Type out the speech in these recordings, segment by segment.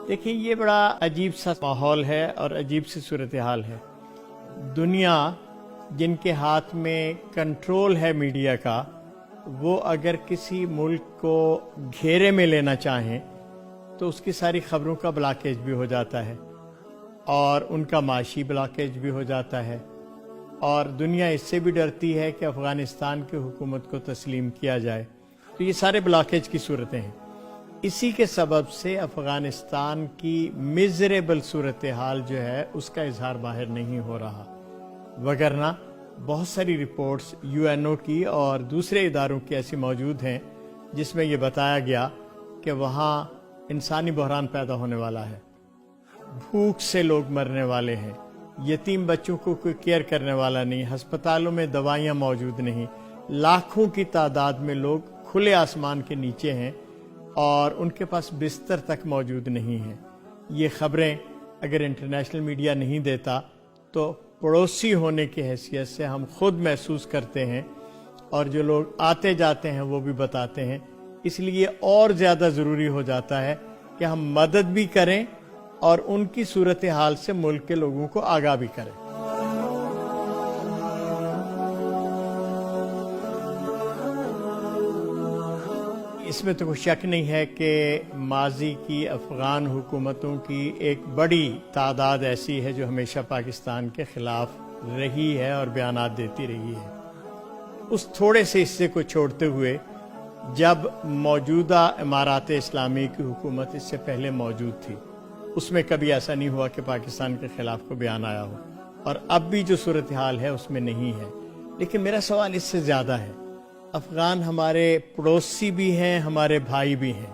دیکھیں یہ بڑا عجیب سا ماحول ہے اور عجیب سی صورتحال ہے۔ دنیا جن کے ہاتھ میں کنٹرول ہے میڈیا کا، وہ اگر کسی ملک کو گھیرے میں لینا چاہیں تو اس کی ساری خبروں کا بلاکیج بھی ہو جاتا ہے اور ان کا معاشی بلاکیج بھی ہو جاتا ہے، اور دنیا اس سے بھی ڈرتی ہے کہ افغانستان کی حکومت کو تسلیم کیا جائے۔ تو یہ سارے بلاکیج کی صورتیں ہیں۔ اسی کے سبب سے افغانستان کی میزریبل صورتحال جو ہے اس کا اظہار باہر نہیں ہو رہا، وگرنہ بہت ساری رپورٹس UN کی اور دوسرے اداروں کی ایسی موجود ہیں جس میں یہ بتایا گیا کہ وہاں انسانی بحران پیدا ہونے والا ہے، بھوک سے لوگ مرنے والے ہیں، یتیم بچوں کو کوئی کیئر کرنے والا نہیں، ہسپتالوں میں دوائیاں موجود نہیں، لاکھوں کی تعداد میں لوگ کھلے آسمان کے نیچے ہیں اور ان کے پاس بستر تک موجود نہیں ہیں۔ یہ خبریں اگر انٹرنیشنل میڈیا نہیں دیتا تو پڑوسی ہونے کی حیثیت سے ہم خود محسوس کرتے ہیں، اور جو لوگ آتے جاتے ہیں وہ بھی بتاتے ہیں۔ اس لیے اور زیادہ ضروری ہو جاتا ہے کہ ہم مدد بھی کریں اور ان کی صورتحال سے ملک کے لوگوں کو آگاہ بھی کریں۔ اس میں تو کوئی شک نہیں ہے کہ ماضی کی افغان حکومتوں کی ایک بڑی تعداد ایسی ہے جو ہمیشہ پاکستان کے خلاف رہی ہے اور بیانات دیتی رہی ہے۔ اس تھوڑے سے حصے کو چھوڑتے ہوئے جب موجودہ امارات اسلامی کی حکومت اس سے پہلے موجود تھی، اس میں کبھی ایسا نہیں ہوا کہ پاکستان کے خلاف کوئی بیان آیا ہو، اور اب بھی جو صورتحال ہے اس میں نہیں ہے۔ لیکن میرا سوال اس سے زیادہ ہے۔ افغان ہمارے پڑوسی بھی ہیں، ہمارے بھائی بھی ہیں،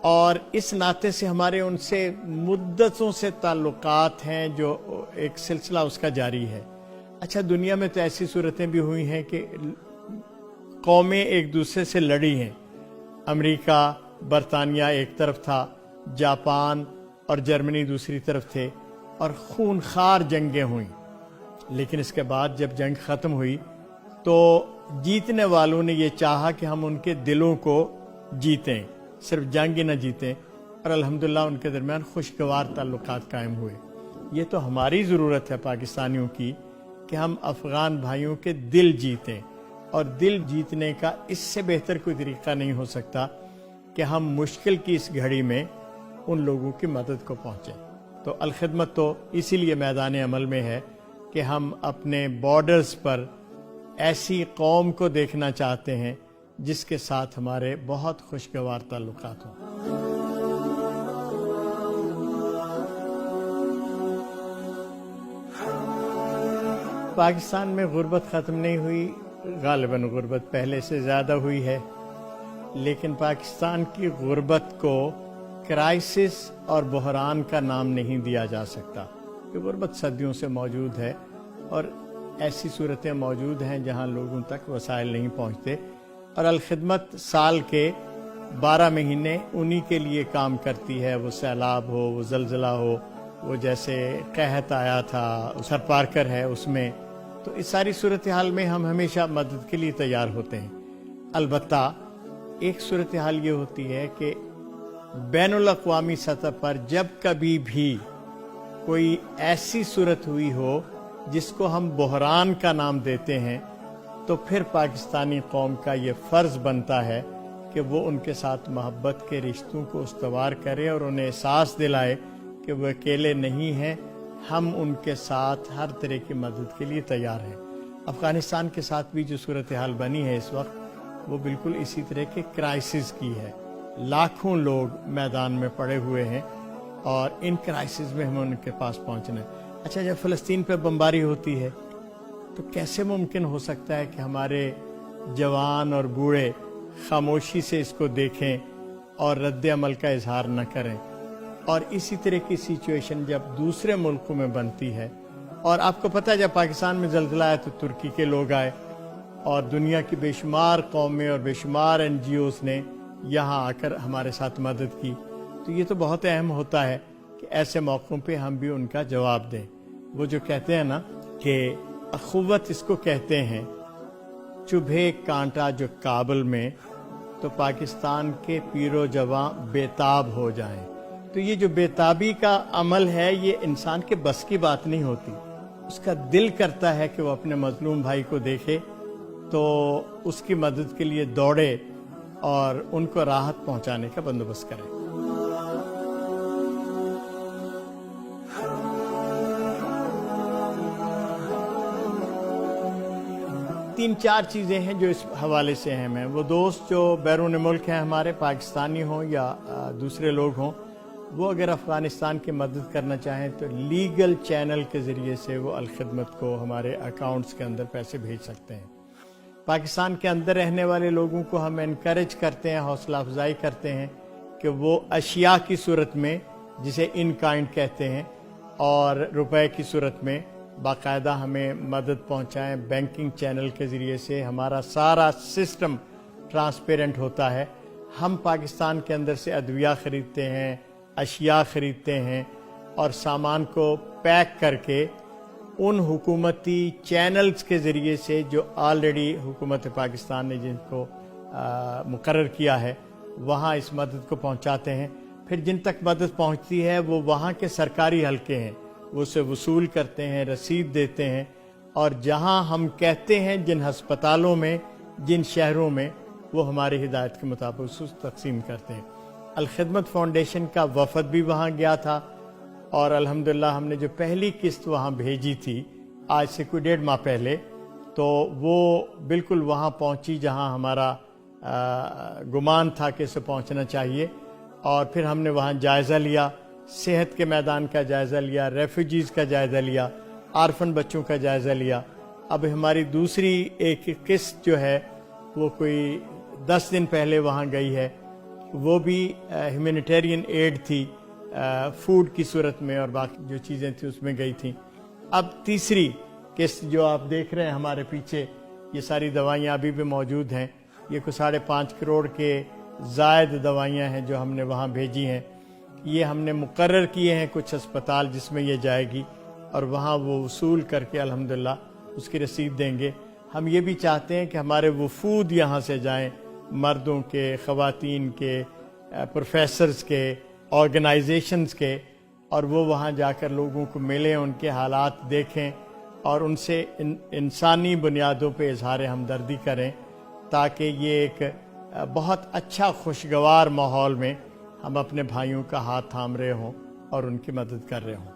اور اس ناطے سے ہمارے ان سے مدتوں سے تعلقات ہیں، جو ایک سلسلہ اس کا جاری ہے۔ اچھا، دنیا میں تو ایسی صورتیں بھی ہوئی ہیں کہ قومیں ایک دوسرے سے لڑی ہیں۔ امریکہ، برطانیہ ایک طرف تھا، جاپان اور جرمنی دوسری طرف تھے، اور خونخوار جنگیں ہوئیں۔ لیکن اس کے بعد جب جنگ ختم ہوئی تو جیتنے والوں نے یہ چاہا کہ ہم ان کے دلوں کو جیتیں، صرف جنگ ہی نہ جیتیں، اور الحمدللہ ان کے درمیان خوشگوار تعلقات قائم ہوئے۔ یہ تو ہماری ضرورت ہے پاکستانیوں کی کہ ہم افغان بھائیوں کے دل جیتیں، اور دل جیتنے کا اس سے بہتر کوئی طریقہ نہیں ہو سکتا کہ ہم مشکل کی اس گھڑی میں ان لوگوں کی مدد کو پہنچیں۔ تو الخدمت تو اسی لیے میدان عمل میں ہے کہ ہم اپنے بارڈرز پر ایسی قوم کو دیکھنا چاہتے ہیں جس کے ساتھ ہمارے بہت خوشگوار تعلقات ہوں۔ پاکستان میں غربت ختم نہیں ہوئی، غالباً غربت پہلے سے زیادہ ہوئی ہے، لیکن پاکستان کی غربت کو کرائسس اور بحران کا نام نہیں دیا جا سکتا، کہ غربت صدیوں سے موجود ہے، اور ایسی صورتیں موجود ہیں جہاں لوگوں تک وسائل نہیں پہنچتے، اور الخدمت سال کے 12 مہینے انہی کے لیے کام کرتی ہے، وہ سیلاب ہو، وہ زلزلہ ہو، وہ جیسے قحط آیا تھا سر پارکر ہے اس میں، تو اس ساری صورتحال میں ہم ہمیشہ مدد کے لیے تیار ہوتے ہیں۔ البتہ ایک صورتحال یہ ہوتی ہے کہ بین الاقوامی سطح پر جب کبھی بھی کوئی ایسی صورت ہوئی ہو جس کو ہم بحران کا نام دیتے ہیں، تو پھر پاکستانی قوم کا یہ فرض بنتا ہے کہ وہ ان کے ساتھ محبت کے رشتوں کو استوار کرے اور انہیں احساس دلائے کہ وہ اکیلے نہیں ہیں، ہم ان کے ساتھ ہر طرح کی مدد کے لیے تیار ہیں۔ افغانستان کے ساتھ بھی جو صورتحال بنی ہے اس وقت، وہ بالکل اسی طرح کے کرائسس کی ہے۔ لاکھوں لوگ میدان میں پڑے ہوئے ہیں، اور ان کرائسس میں ہمیں ان کے پاس پہنچنا ہے۔ اچھا، جب فلسطین پہ بمباری ہوتی ہے تو کیسے ممکن ہو سکتا ہے کہ ہمارے جوان اور بوڑھے خاموشی سے اس کو دیکھیں اور رد عمل کا اظہار نہ کریں؟ اور اسی طرح کی سچویشن جب دوسرے ملکوں میں بنتی ہے، اور آپ کو پتہ ہے جب پاکستان میں زلزلہ آیا تو ترکی کے لوگ آئے، اور دنیا کی بے شمار قومیں اور بے شمار NGOs نے یہاں آ کر ہمارے ساتھ مدد کی۔ تو یہ تو بہت اہم ہوتا ہے کہ ایسے موقعوں پہ ہم بھی ان کا جواب دیں۔ وہ جو کہتے ہیں نا کہ اخوت اس کو کہتے ہیں، چبھے کانٹا جو کابل میں، تو پاکستان کے پیر و جواں بے تاب ہو جائیں۔ تو یہ جو بےتابی کا عمل ہے یہ انسان کے بس کی بات نہیں ہوتی. اس کا دل کرتا ہے کہ وہ اپنے مظلوم بھائی کو دیکھے تو اس کی مدد کے لیے دوڑے اور ان کو راحت پہنچانے کا بندوبست کرے. تین چار چیزیں ہیں جو اس حوالے سے اہم ہیں. وہ دوست جو بیرون ملک ہیں ہمارے، پاکستانی ہوں یا دوسرے لوگ ہوں، وہ اگر افغانستان کی مدد کرنا چاہیں تو لیگل چینل کے ذریعے سے وہ الخدمت کو ہمارے اکاؤنٹس کے اندر پیسے بھیج سکتے ہیں. پاکستان کے اندر رہنے والے لوگوں کو ہم انکریج کرتے ہیں، حوصلہ افزائی کرتے ہیں کہ وہ اشیاء کی صورت میں، جسے ان کائنڈ کہتے ہیں، اور روپے کی صورت میں باقاعدہ ہمیں مدد پہنچائیں. بینکنگ چینل کے ذریعے سے ہمارا سارا سسٹم ٹرانسپیرنٹ ہوتا ہے. ہم پاکستان کے اندر سے ادویہ خریدتے ہیں، اشیاء خریدتے ہیں، اور سامان کو پیک کر کے ان حکومتی چینلز کے ذریعے سے جو آلریڈی حکومت پاکستان نے جن کو مقرر کیا ہے وہاں اس مدد کو پہنچاتے ہیں. پھر جن تک مدد پہنچتی ہے وہ وہاں کے سرکاری حلقے ہیں، وہ اسے وصول کرتے ہیں، رسید دیتے ہیں، اور جہاں ہم کہتے ہیں جن ہسپتالوں میں، جن شہروں میں، وہ ہماری ہدایت کے مطابق اس تقسیم کرتے ہیں. الخدمت فاؤنڈیشن کا وفد بھی وہاں گیا تھا، اور الحمدللہ ہم نے جو پہلی قسط وہاں بھیجی تھی آج سے کوئی 1.5 ماہ پہلے، تو وہ بالکل وہاں پہنچی جہاں ہمارا گمان تھا کہ اسے پہنچنا چاہیے. اور پھر ہم نے وہاں جائزہ لیا، صحت کے میدان کا جائزہ لیا، ریفیوجیز کا جائزہ لیا، آرفن بچوں کا جائزہ لیا. اب ہماری دوسری ایک قسط جو ہے وہ کوئی 10 دن پہلے وہاں گئی ہے، وہ بھی ہیومینیٹیرین ایڈ تھی، فوڈ کی صورت میں، اور باقی جو چیزیں تھیں اس میں گئی تھیں. اب تیسری قسط جو آپ دیکھ رہے ہیں ہمارے پیچھے، یہ ساری دوائیاں ابھی بھی موجود ہیں. یہ کوئی 5.5 کروڑ کے زائد دوائیاں ہیں جو ہم نے وہاں بھیجی ہیں. یہ ہم نے مقرر کیے ہیں کچھ ہسپتال جس میں یہ جائے گی، اور وہاں وہ وصول کر کے الحمدللہ اس کی رسید دیں گے. ہم یہ بھی چاہتے ہیں کہ ہمارے وفود یہاں سے جائیں، مردوں کے، خواتین کے، پروفیسرز کے، آرگنائزیشنز کے، اور وہ وہاں جا کر لوگوں کو ملیں، ان کے حالات دیکھیں، اور ان سے انسانی بنیادوں پہ اظہار ہمدردی کریں، تاکہ یہ ایک بہت اچھا خوشگوار ماحول میں ہم اپنے بھائیوں کا ہاتھ تھام رہے ہوں اور ان کی مدد کر رہے ہوں.